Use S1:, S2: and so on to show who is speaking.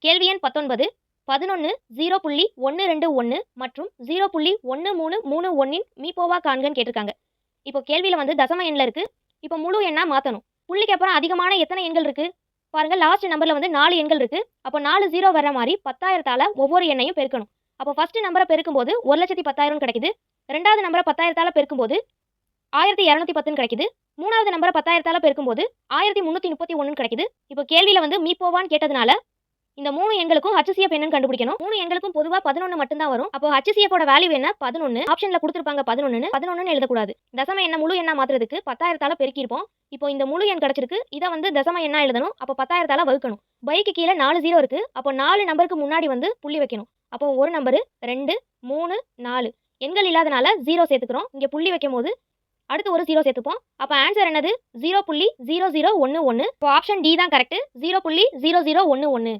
S1: கேள்வி எண் 19 11 0.121 மற்றும் 0.1331 இன் மீப்போவா காண்கன்னு கேட்டிருக்காங்க. இப்போ கேள்வியில வந்து தசம எண்ல இருக்கு. இப்போ முழு எண்ணா மாத்தணும். புள்ளிக்கு அப்புறம் அதிகமான எத்தனை எண்கள் இருக்கு? பாருங்க, லாஸ்ட் நம்பர்ல வந்து 4 எண்கள் இருக்கு. அப்போ 4 0 வர்ற மாதிரி 10,000ஆல ஒவ்வொரு எண்ணையும் பெருக்கணும். அப்போ ஃபர்ஸ்ட் நம்பரை பெருக்கும்போது 1,10,000 கிடைக்குது. ரெண்டாவது நம்பரை 10,000ஆல பெருக்கும்போது 1210 கிடைக்குது. மூணாவது நம்பரை 10,000ஆல பெருக்கும்போது 1331 கிடைக்குது. இப்போ கேள்வியில வந்து மீப்போவான்னு கேட்டதுனால இந்த 3 எண்களுக்கும் HCF என்னன்னு கண்டுபிடிக்கணும். 3 எண்களுக்கும் பொதுவா 11 மட்டும் தான் வரும். அப்போ HCF ஓட வேல்யூ என்ன? 11. ஆப்ஷன்ல கொடுத்திருப்பாங்க 11ன்னு எழுதக்கூடாது. தசம எண்ணை முழு எண்ணா மாத்துறதுக்கு 10,000ஆல பெருக்கியிருப்போம். இப்போ இந்த முழு எண் கிடைச்சிருக்கு. இதை வந்து தசம எண்ணா எழுதணும். அப்போ 10,000ஆல வகுக்கணும். பைக்கு கீழே 4 0 இருக்கு. அப்போ 4 நம்பருக்கு முன்னாடி வந்து புள்ளி வைக்கணும். அப்போ ஒரு நம்பரு 2 3 4 எண்கள் இல்லாதனால 0 சேர்த்துக்கிறோம். இங்க புள்ளி வைக்கும் போது அடுத்து ஒரு 0 சேர்த்துப்போம். அப்போ ஆன்சர் என்னது? 0.0011. இப்போ ஆப்ஷன் டி தான் கரெக்ட். 0.0011.